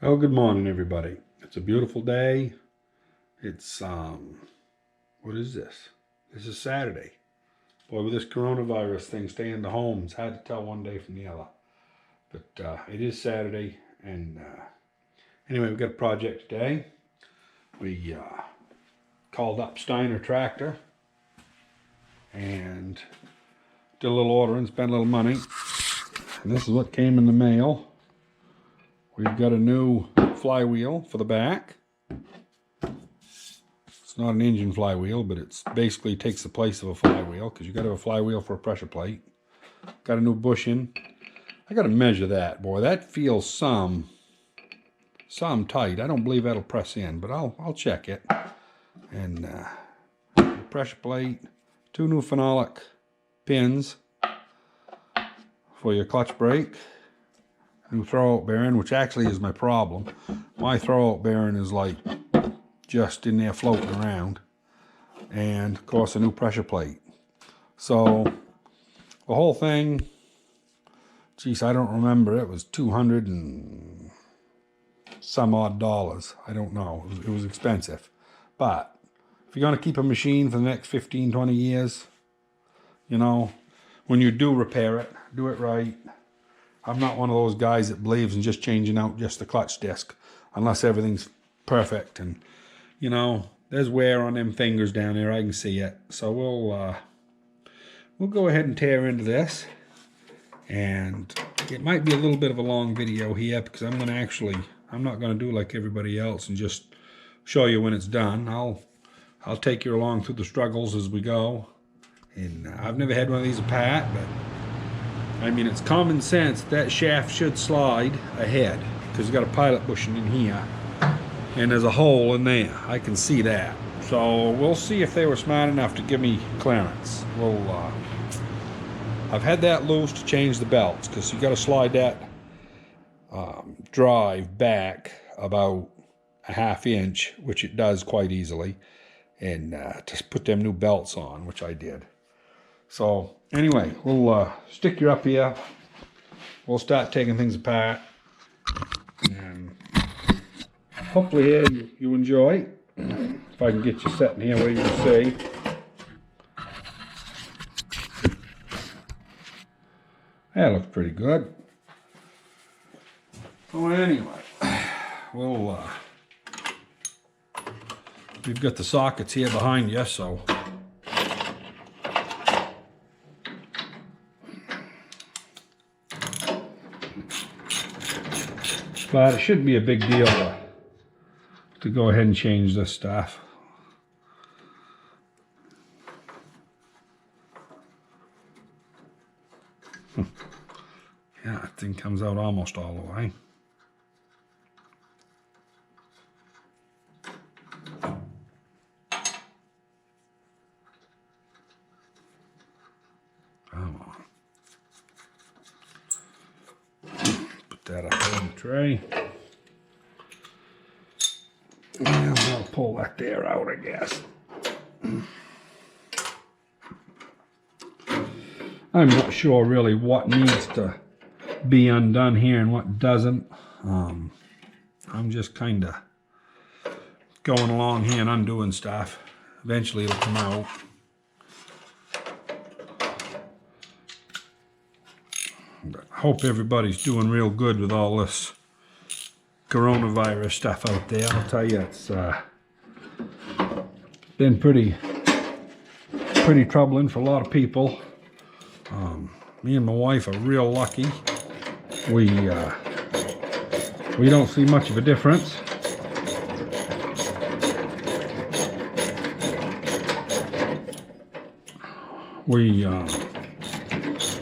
Well, good morning, everybody. It's a beautiful day. It's, what is this? This is Saturday. Boy, with this coronavirus thing, staying in the home, it's hard to tell one day from the other. But it is Saturday, and anyway, we've got a project today. We called up Steiner Tractor and did a little ordering, spent a little money. And this is what came in the mail. We've got a new flywheel for the back. It's not an engine flywheel, but it's basically takes the place of a flywheel because you got to have a flywheel for a pressure plate. Got a new bushing. I got to measure that, boy. That feels some tight. I don't believe that'll press in, but I'll check it. And pressure plate, 2 new phenolic pins for your clutch brake. New throwout bearing, which actually is my problem. My throwout bearing is like just in there floating around. And of course a new pressure plate. So the whole thing, geez, I don't remember. It was $200 and some odd dollars. I don't know. It was expensive. But if you're going to keep a machine for the next 15, 20 years, you know, when you do repair it, do it right. I'm not one of those guys that believes in just changing out just the clutch disc unless everything's perfect. And, you know, there's wear on them fingers down there. I can see it. So we'll go ahead and tear into this. And it might be a little bit of a long video here because I'm not going to do like everybody else and just show you when it's done. I'll take you along through the struggles as we go. And I've never had one of these apart, but I mean, it's common sense that shaft should slide ahead because you got a pilot bushing in here and there's a hole in there. I can see that. So we'll see if they were smart enough to give me clearance. I've had that loose to change the belts because you got to slide that drive back about a ½ inch, which it does quite easily, and just put them new belts on, which I did. So anyway, we'll stick you up here. We'll start taking things apart. And hopefully here you enjoy. If I can get you sitting here where you can see. That looks pretty good. So anyway, we've got the sockets here behind you, so but it shouldn't be a big deal to go ahead and change this stuff. Yeah, that thing comes out almost all the way. Come on. Put that up on the tray. And I'll pull that there out, I guess. I'm not sure really what needs to be undone here and what doesn't. I'm just kind of going along here and undoing stuff. Eventually it'll come out. But I hope everybody's doing real good with all this coronavirus stuff out there. I'll tell you, it's been pretty troubling for a lot of people. Me and my wife are real lucky. We don't see much of a difference.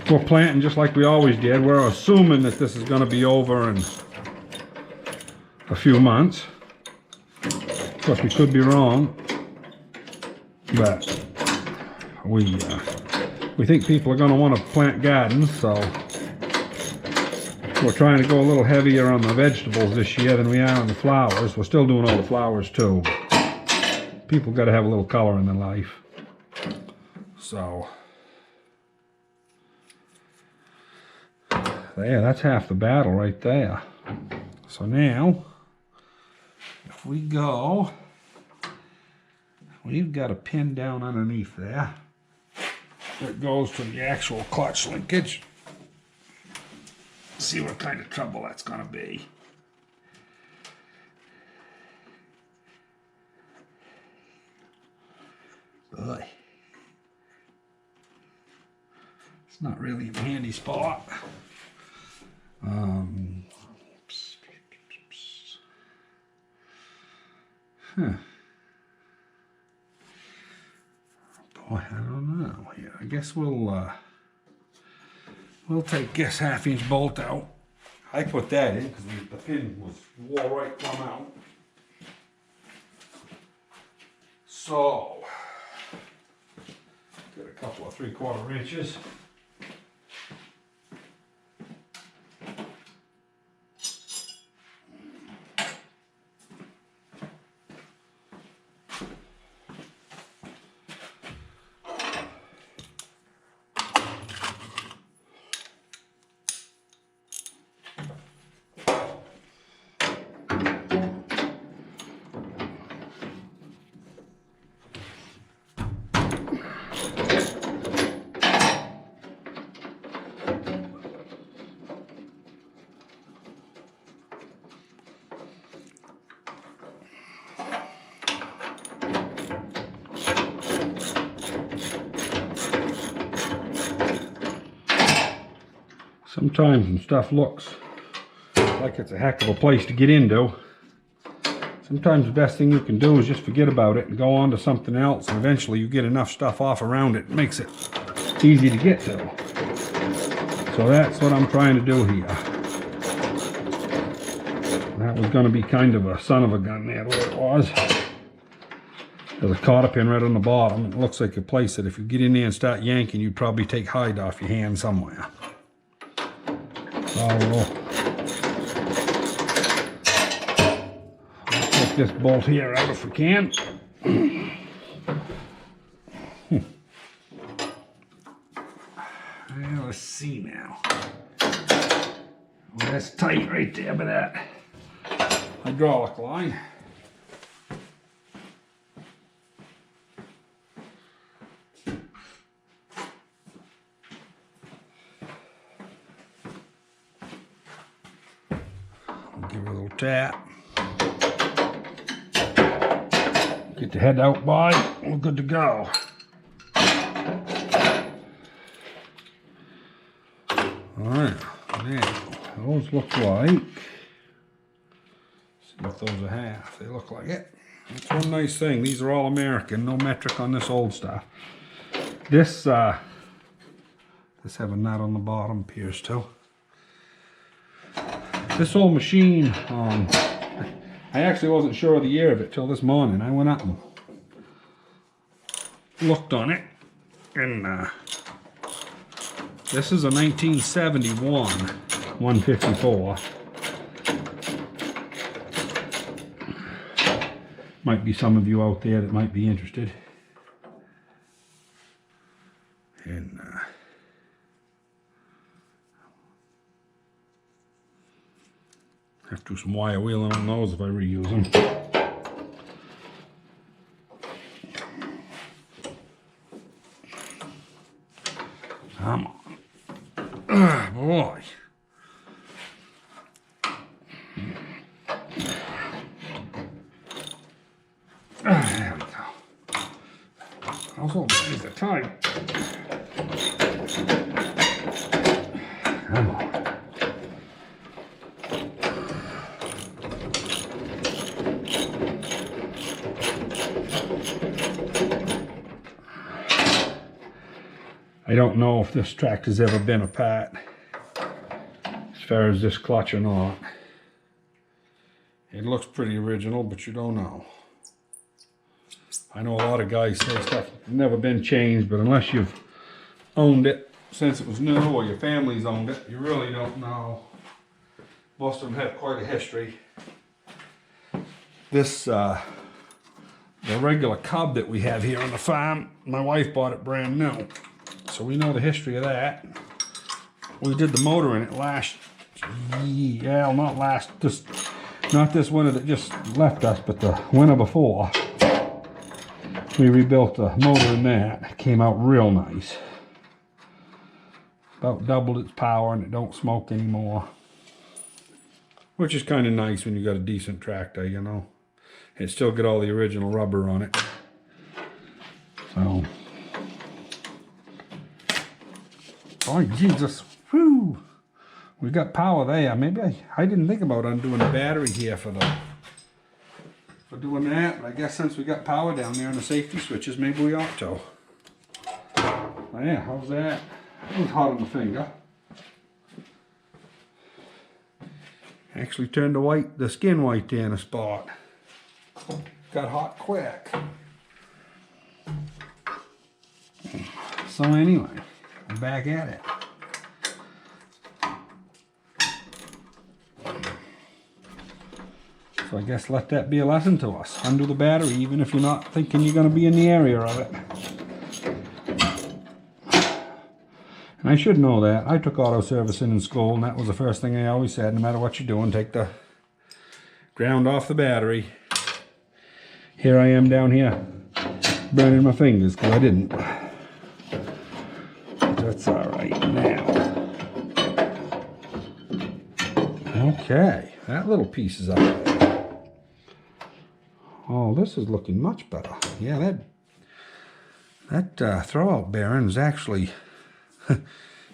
We're planting just like we always did. We're assuming that this is going to be over in a few months. Of course, we could be wrong, but we think people are going to want to plant gardens, so we're trying to go a little heavier on the vegetables this year than we are on the flowers. We're still doing all the flowers too. People got to have a little color in their life. So there, that's half the battle right there. So now we go, we've got a pin down underneath there that goes to the actual clutch linkage. See what kind of trouble that's going to be. Boy. It's not really in a handy spot. Huh. Boy, I don't know here. I guess we'll take this 1/2-inch bolt out. I put that in because the pin wore right plumb out. So, get a couple of 3/4 inches. Sometimes when stuff looks like it's a heck of a place to get into, sometimes the best thing you can do is just forget about it and go on to something else, and eventually you get enough stuff off around it, it makes it easy to get to. So that's what I'm trying to do here. That was going to be kind of a son of a gun there, the way it was. There's a cotter pin right on the bottom. It looks like a place that if you get in there and start yanking, you'd probably take hide off your hand somewhere. So we'll take this bolt here out if we can. Well, let's see now. Well, that's tight right there by that hydraulic line. Give it a little tap. Get the head out by. We're good to go. Alright, now those look like, see if those are half. They look like it. That's one nice thing. These are all American, no metric on this old stuff. This have a nut on the bottom, appears to. This old machine, I actually wasn't sure of the year of it till this morning. I went up and looked on it, and this is a 1971 154. Might be some of you out there that might be interested. And have to do some wire wheeling on those if I reuse them. Come on. Ah, boy. There we go. Those old things are tight. Come on. I don't know if this tractor's ever been apart as far as this clutch or not. It looks pretty original, but you don't know. I know a lot of guys say stuff never been changed, but unless you've owned it since it was new or your family's owned it, you really don't know. Most of them have quite a history. This, the regular cub that we have here on the farm, my wife bought it brand new. So we know the history of that. We did the motor in it last, yeah, not last, just Not this winter that just left us, but the winter before. We rebuilt the motor in that. It came out real nice. About doubled its power and it don't smoke anymore. Which is kind of nice when you got a decent tractor, you know. It still got all the original rubber on it. So. Oh, Jesus. Whew. We got power there. Maybe I didn't think about undoing the battery here for doing that. But I guess since we got power down there on the safety switches, maybe we ought to. Oh, yeah, how's that? It was hot on the finger. Actually turned the skin white there in a spot. Got hot quick. So anyway, I'm back at it. So I guess let that be a lesson to us. Undo the battery even if you're not thinking you're going to be in the area of it. And I should know that. I took auto servicing in school, and that was the first thing I always said. No matter what you're doing, take the ground off the battery. Here I am down here, burning my fingers because I didn't. But that's all right now. Okay, that little piece is up there. Oh, this is looking much better. Yeah, that throwout bearing is actually...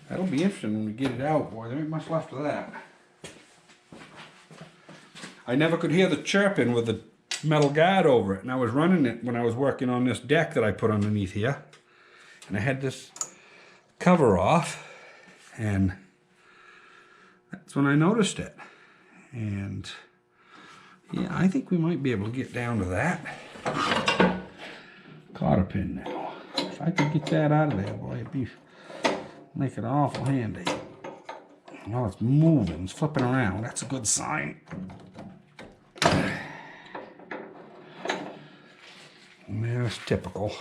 That'll be interesting when we get it out, boy. There ain't much left of that. I never could hear the chirping with the metal guard over it, and I was running it when I was working on this deck that I put underneath here. And I had this cover off, and that's when I noticed it. And yeah, I think we might be able to get down to that. Cotter pin now. If I could get that out of there, boy, it'd be... make it awful handy. Oh, it's moving, it's flipping around. That's a good sign. That's typical.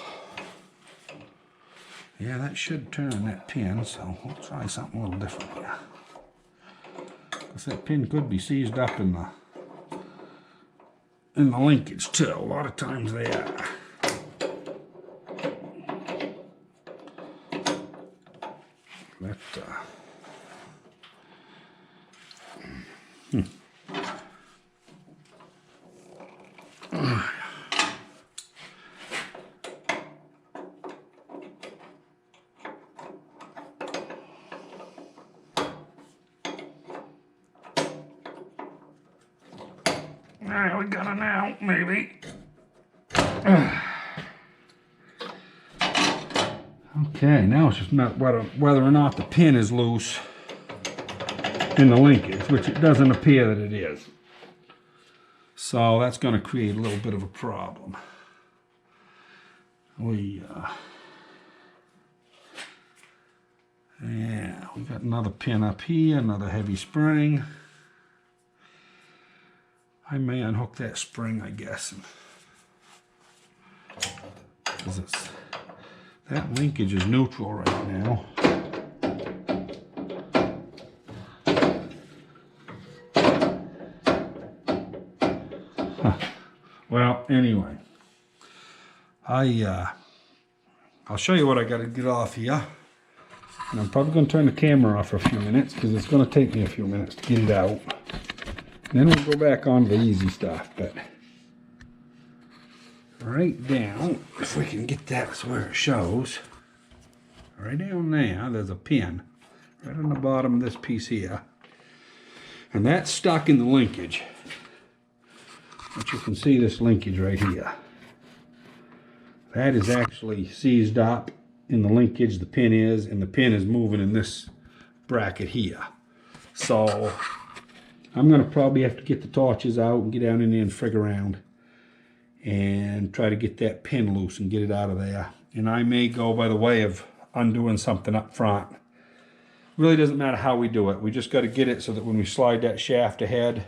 Yeah, that should turn that pin, so we'll try something a little different here. Because that pin could be seized up in the linkage too. A lot of times they are. We got it now, maybe. Okay, now it's just not whether or not the pin is loose in the linkage, which it doesn't appear that it is. So that's going to create a little bit of a problem. Yeah, we got another pin up here, another heavy spring. I may unhook that spring, I guess. Because that linkage is neutral right now. Well, anyway, I'll show you what I got to get off here. And I'm probably going to turn the camera off for a few minutes because it's going to take me a few minutes to get it out. Then we'll go back on to the easy stuff, but right down, if we can get that to where it shows, right down there's a pin right on the bottom of this piece here, and that's stuck in the linkage. But you can see this linkage right here. That is actually seized up in the linkage, the pin is, and the pin is moving in this bracket here. So I'm going to probably have to get the torches out and get down in there and frig around and try to get that pin loose and get it out of there. And I may go by the way of undoing something up front. Really doesn't matter how we do it. We just got to get it so that when we slide that shaft ahead,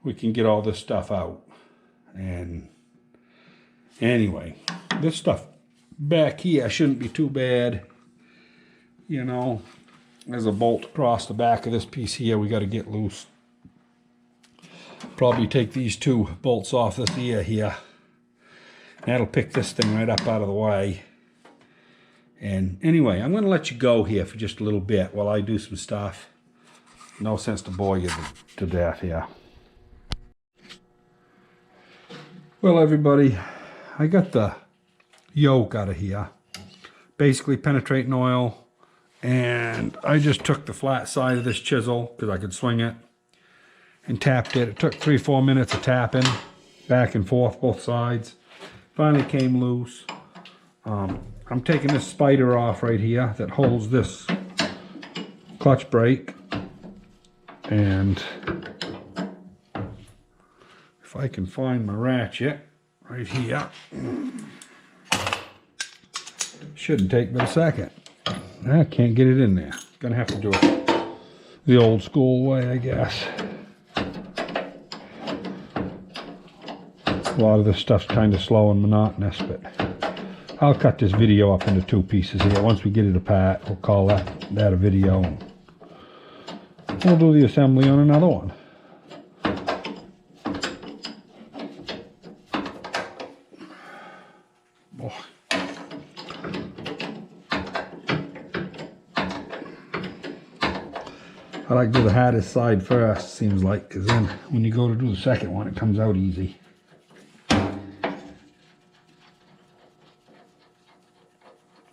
we can get all this stuff out. And anyway, this stuff back here shouldn't be too bad. You know, there's a bolt across the back of this piece here we got to get loose. Probably take these two bolts off this ear here. That'll pick this thing right up out of the way. And anyway, I'm going to let you go here for just a little bit while I do some stuff. No sense to bore you to death here. Well, everybody, I got the yoke out of here. Basically penetrating oil. And I just took the flat side of this chisel, because I could swing it, and tapped it. It took 3-4 minutes of tapping, back and forth, both sides. Finally came loose. I'm taking this spider off right here that holds this clutch brake. And if I can find my ratchet right here, shouldn't take but a second. I can't get it in there. Gonna have to do it the old school way, I guess. A lot of this stuff's kind of slow and monotonous, but I'll cut this video up into 2 pieces here. Once we get it apart, we'll call that a video. We'll do the assembly on another one. Boy. I like to do the hardest side first, seems like, because then when you go to do the second one, it comes out easy.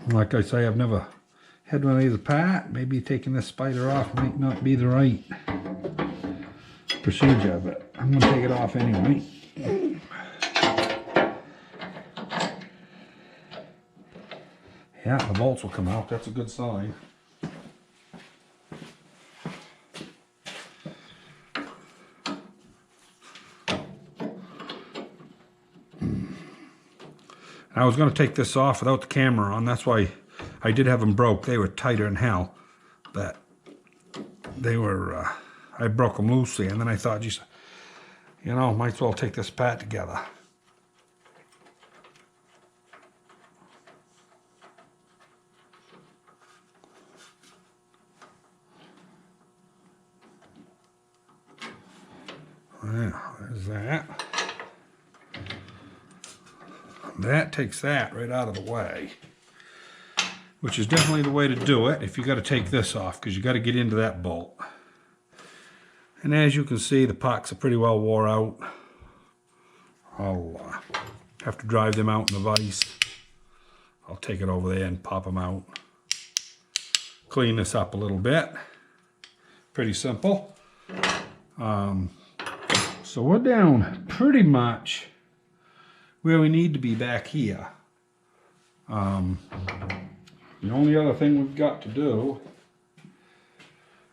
Like I say, I've never had one of these apart. Maybe taking this spider off might not be the right procedure, but I'm going to take it off anyway. Yeah, the bolts will come out. That's a good sign. I was going to take this off without the camera on. That's why I did have them broke. They were tighter than hell, but they were, I broke them loosely, and then I thought, geez, you know, might as well take this part together. Yeah, there's that. That takes that right out of the way, which is definitely the way to do it if you got to take this off, because you got to get into that bolt. And as you can see, the pucks are pretty well wore out. I'll have to drive them out in the vise. I'll take it over there and pop them out. Clean this up a little bit. Pretty simple. So we're down pretty much where we need to be back here. The only other thing we've got to do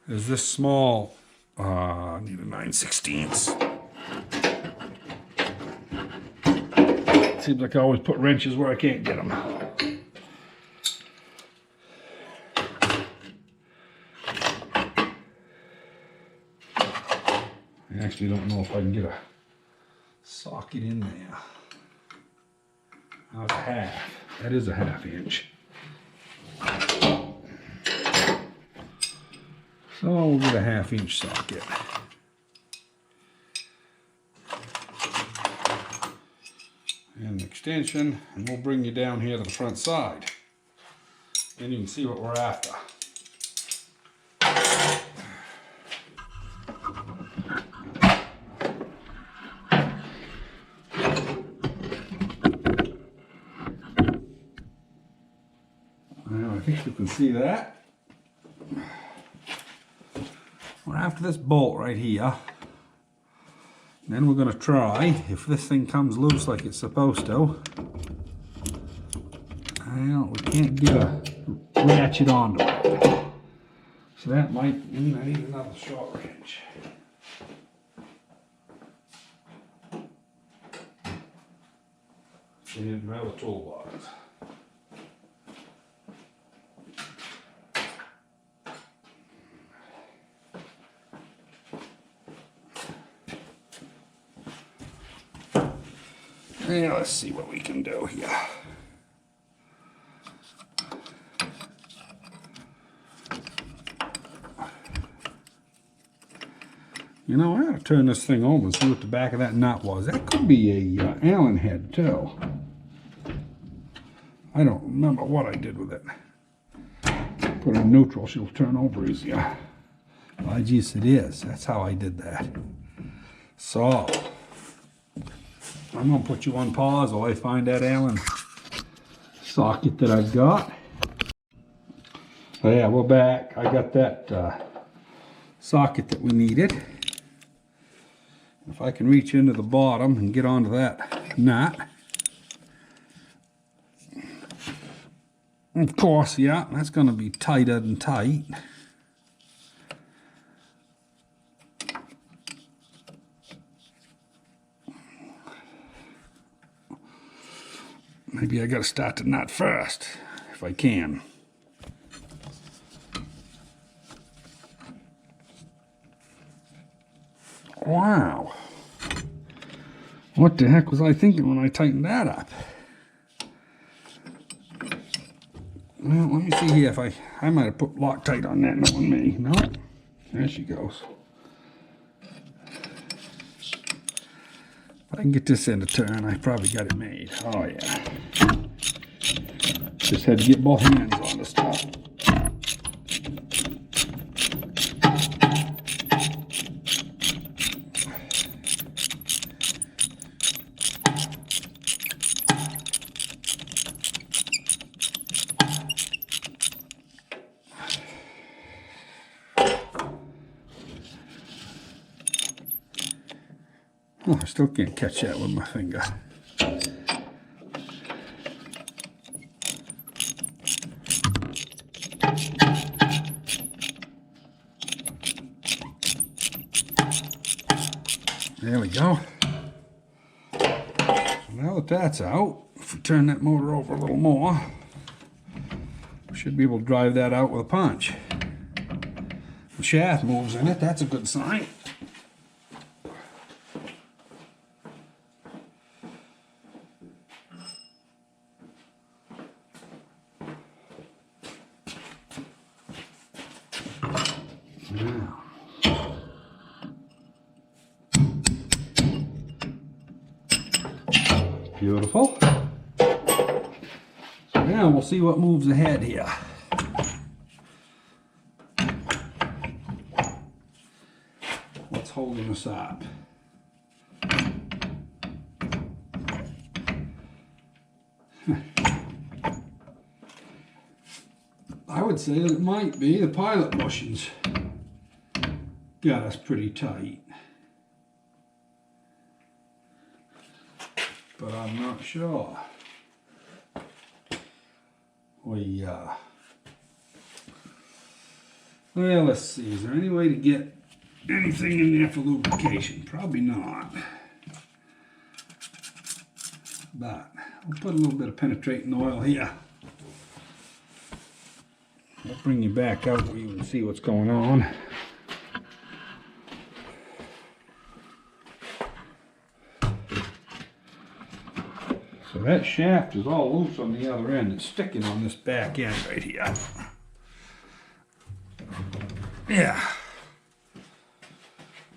is this small, I need a 9/16. Seems like I always put wrenches where I can't get them. I actually don't know if I can get a socket in there. That's a half. That is a 1/2 inch. So we'll get a 1/2 inch socket. And an extension, and we'll bring you down here to the front side. Then you can see what we're after. I think you can see that. We're after this bolt right here. Then we're going to try, if this thing comes loose like it's supposed to. Well, we can't get a ratchet onto it. So that might mean I need another short wrench. And another toolbox. Yeah, let's see what we can do here. You know, I ought to turn this thing over and see what the back of that nut was. That could be a Allen head, too. I don't remember what I did with it. Put it in neutral, she'll turn over easier. Why, geez, it is. That's how I did that. So, I'm going to put you on pause while I find that Allen socket that I've got. Oh yeah, we're back. I got that socket that we needed. If I can reach into the bottom and get onto that nut. Of course, yeah, that's going to be tighter than tight. Maybe I got to start the nut first, if I can. Wow. What the heck was I thinking when I tightened that up? Well, let me see here if I might have put Loctite on that, knowing me. No, there she goes. If I can get this in a turn, I probably got it made. Oh yeah. Just had to get both hands on the stuff. Oh, I still can't catch that with my finger. There we go. So now that that's out, if we turn that motor over a little more, we should be able to drive that out with a punch. The shaft moves in it, that's a good sign. Beautiful. So now we'll see what moves ahead here. What's holding us up? I would say that it might be the pilot bushings. Got us pretty tight. But I'm not sure. Well, let's see. Is there any way to get anything in there for lubrication? Probably not. But we'll put a little bit of penetrating oil here. I'll bring you back out where you can see what's going on. So that shaft is all loose on the other end. It's sticking on this back end right here. Yeah.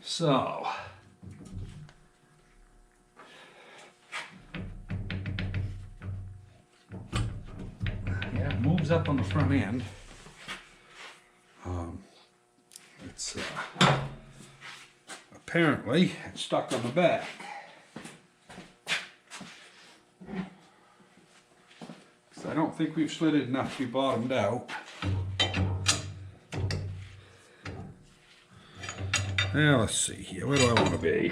So. Yeah, it moves up on the front end. It's apparently it's stuck on the back. I don't think we've slid it enough to be bottomed out. Now let's see here, where do I want to be?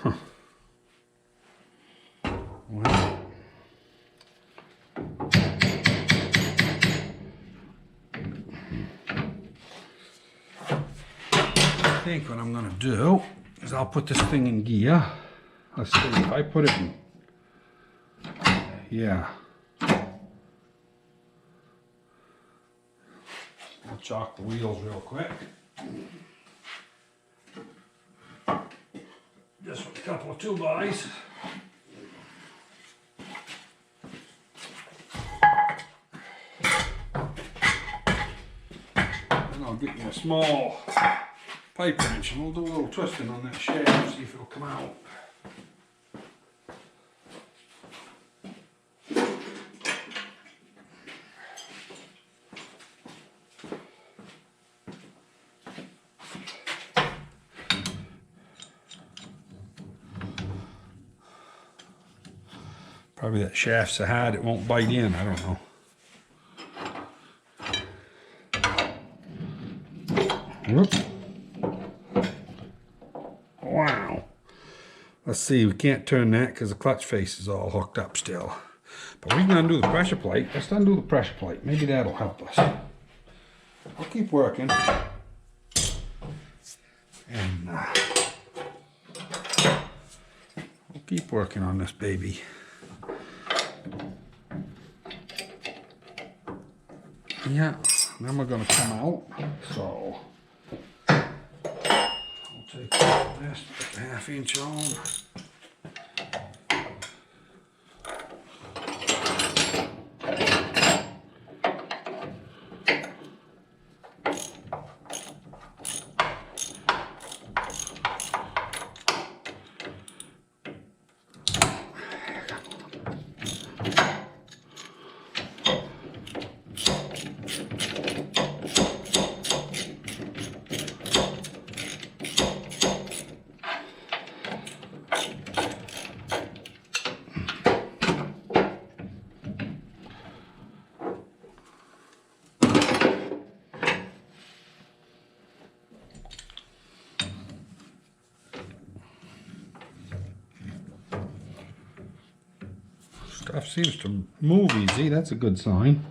Huh. Well, I think what I'm going to do is I'll put this thing in gear. Let's see, if I put it in, yeah. I'll chalk the wheels real quick. Just with a couple of 2-bys. get you a small pipe wrench and we'll do a little twisting on that shaft, see if it'll come out. Probably that shaft's so hard it won't bite in, I don't know. Whoops. Wow. Let's see, we can't turn that because the clutch face is all hooked up still. But we can undo the pressure plate. Let's undo the pressure plate. Maybe that'll help us. I'll keep working. And we'll keep working on this baby. Yeah, then we're going to come out. So I'll take this, put the 1/2 inch on. Stuff seems to move easy, that's a good sign.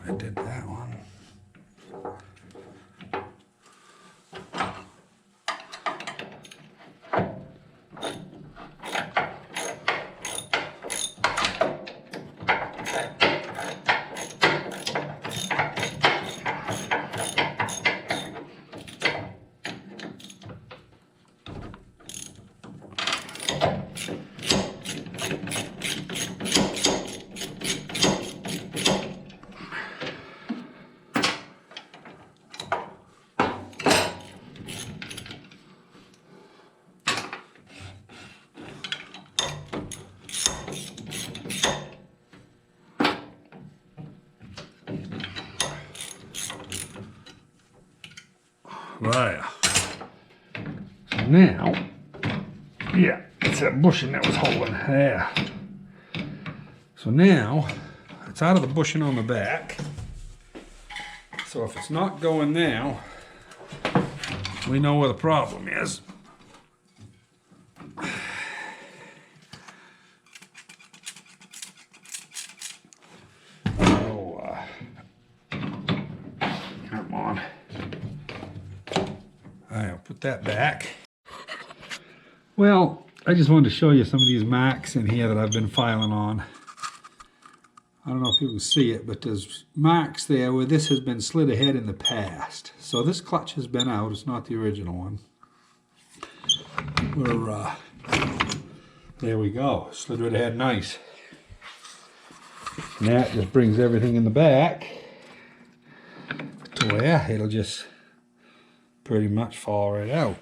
I did that one. There. So now, yeah, it's that bushing that was holding there. So now, it's out of the bushing on the back. So if it's not going now, we know where the problem is. So, come on. I'll put that back. Well, I just wanted to show you some of these marks in here that I've been filing on. I don't know if you can see it, but there's marks there where this has been slid ahead in the past. So this clutch has been out. It's not the original one. There we go. Slid right ahead nice. And that just brings everything in the back to where it'll just pretty much fall right out.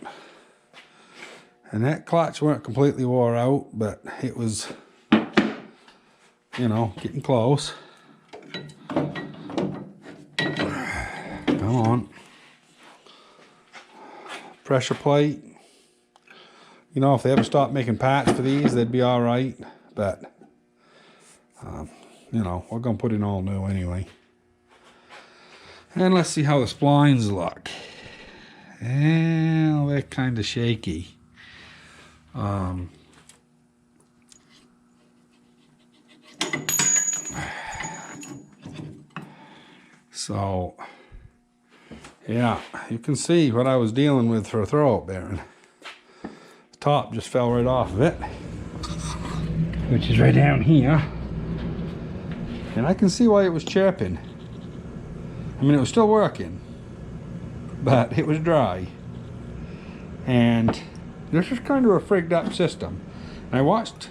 And that clutch weren't completely wore out, but it was, you know, getting close. Come on. Pressure plate. You know, if they ever stop making parts for these, they'd be all right. But you know, we're going to put in all new anyway. And let's see how the splines look. Well, they're kind of shaky. So, yeah, you can see what I was dealing with for a throwout bearing. The top just fell right off of it, which is right down here. And I can see why it was chirping. I mean, it was still working, but it was dry. And this is kind of a frigged up system. And I watched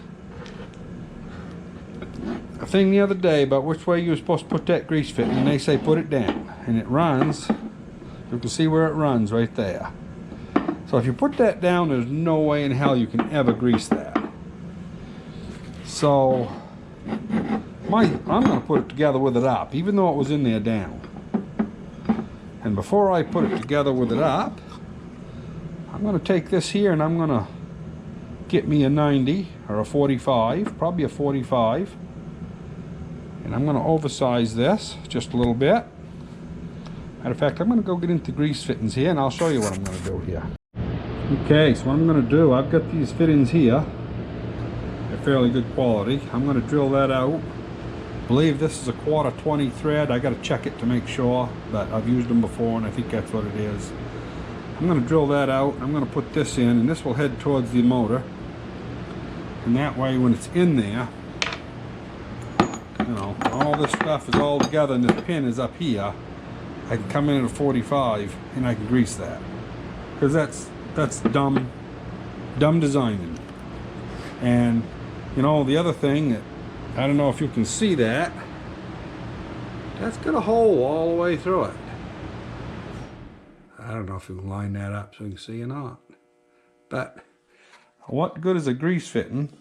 a thing the other day about which way you're supposed to put that grease fitting, and they say put it down. And it runs. You can see where it runs right there. So if you put that down, there's no way in hell you can ever grease that. So I'm going to put it together with it up, even though it was in there down. And before I put it together with it up, I'm going to take this here and I'm going to get me a 90 or a 45, probably a 45. And I'm going to oversize this just a little bit. Matter of fact, I'm going to go get into grease fittings here and I'll show you what I'm going to do here. Okay, so what I'm going to do, I've got these fittings here. They're fairly good quality. I'm going to drill that out. I believe this is a 1/4 20 thread. I got to check it to make sure, but I've used them before and I think that's what it is. I'm going to drill that out. I'm going to put this in, and this will head towards the motor. And that way, when it's in there, you know, all this stuff is all together and this pin is up here. I can come in at a 45 and I can grease that, because that's dumb designing. And you know, the other thing that I don't know if you can see that's got a hole all the way through it. I don't know if you can line that up so you can see or not. But what good is a grease fitting?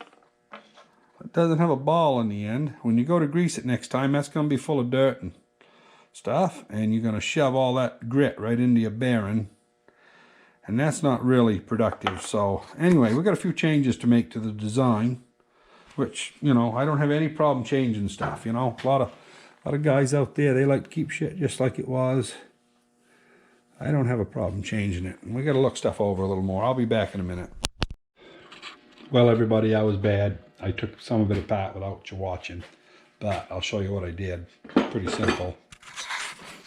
It doesn't have a ball in the end. When you go to grease it next time, that's going to be full of dirt and stuff, and you're going to shove all that grit right into your bearing, and that's not really productive. So anyway, we've got a few changes to make to the design, which, you know, I don't have any problem changing stuff. You know, a lot of guys out there, they like to keep shit just like it was. I don't have a problem changing it. And we got to look stuff over a little more. I'll be back in a minute. Well, everybody, I was bad. I took some of it apart without you watching, but I'll show you what I did. Pretty simple.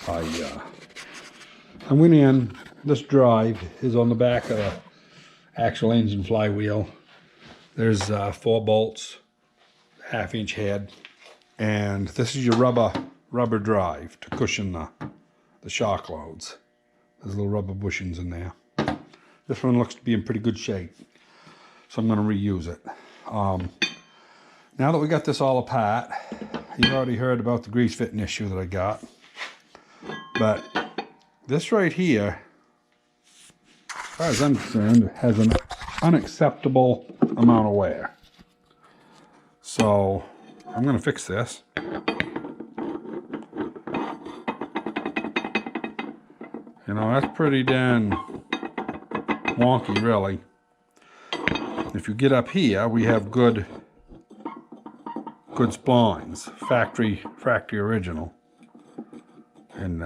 I went in. This drive is on the back of the actual engine flywheel. There's 4 bolts, 1/2 inch head, and this is your rubber drive to cushion the shock loads. There's little rubber bushings in there. This one looks to be in pretty good shape, so I'm going to reuse it. Now that we got this all apart, you already heard about the grease fitting issue that I got. But this right here, as far as I'm concerned, has an unacceptable amount of wear. So I'm going to fix this. You know, that's pretty damn wonky, really. If you get up here, we have good splines, factory original, and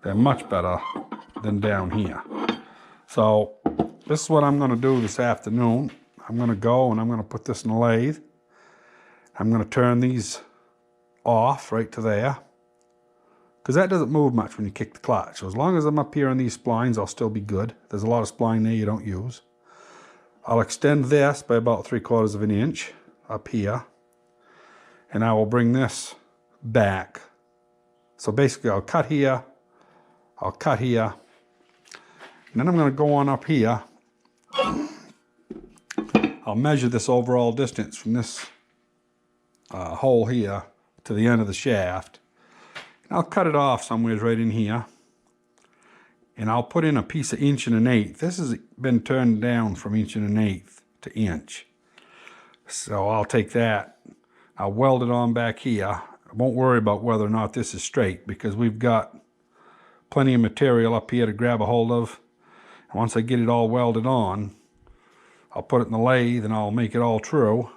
they're much better than down here. So this is what I'm going to do this afternoon. I'm going to go and I'm going to put this in the lathe. I'm going to turn these off right to there, because that doesn't move much when you kick the clutch. So as long as I'm up here on these splines, I'll still be good. There's a lot of spline there you don't use. I'll extend this by about 3/4 of an inch up here, and I will bring this back. So basically I'll cut here, and then I'm going to go on up here. I'll measure this overall distance from this hole here to the end of the shaft. I'll cut it off somewhere right in here, and I'll put in a piece of 1 1/8. This has been turned down from 1 1/8 to inch. So I'll take that, I'll weld it on back here. I won't worry about whether or not this is straight, because we've got plenty of material up here to grab a hold of. And once I get it all welded on, I'll put it in the lathe and I'll make it all true,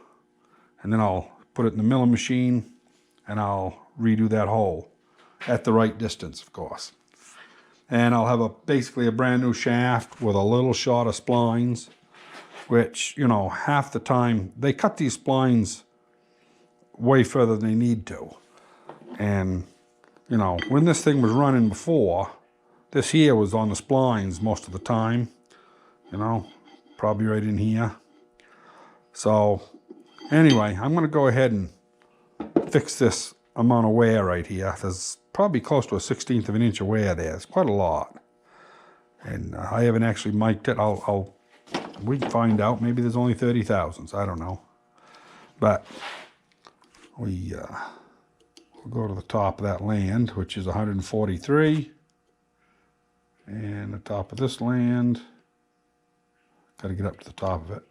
and then I'll put it in the milling machine and I'll redo that hole at the right distance, of course. And I'll have basically a brand new shaft with a little short of splines, which, you know, half the time they cut these splines way further than they need to. And, you know, when this thing was running before, this here was on the splines most of the time, you know, probably right in here. So anyway, I'm going to go ahead and fix this amount of wear right here. There's probably close to a 1/16 of an inch of wear there. It's quite a lot. And I haven't actually mic'd it. We can find out. Maybe there's only 30 thousandths. I don't know. But we'll go to the top of that land, which is 143. And the top of this land, got to get up to the top of it,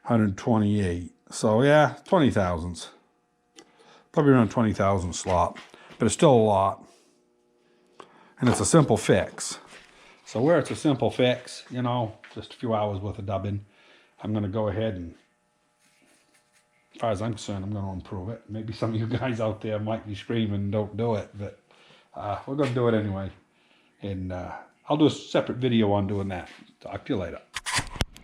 128. So yeah, 20 thousandths. Probably around 20 thousandths slop, but it's still a lot. And it's a simple fix. So where it's a simple fix, you know, just a few hours worth of dubbing, I'm going to go ahead and, as far as I'm concerned, I'm going to improve it. Maybe some of you guys out there might be screaming, don't do it, but we're going to do it anyway. And I'll do a separate video on doing that. Talk to you later.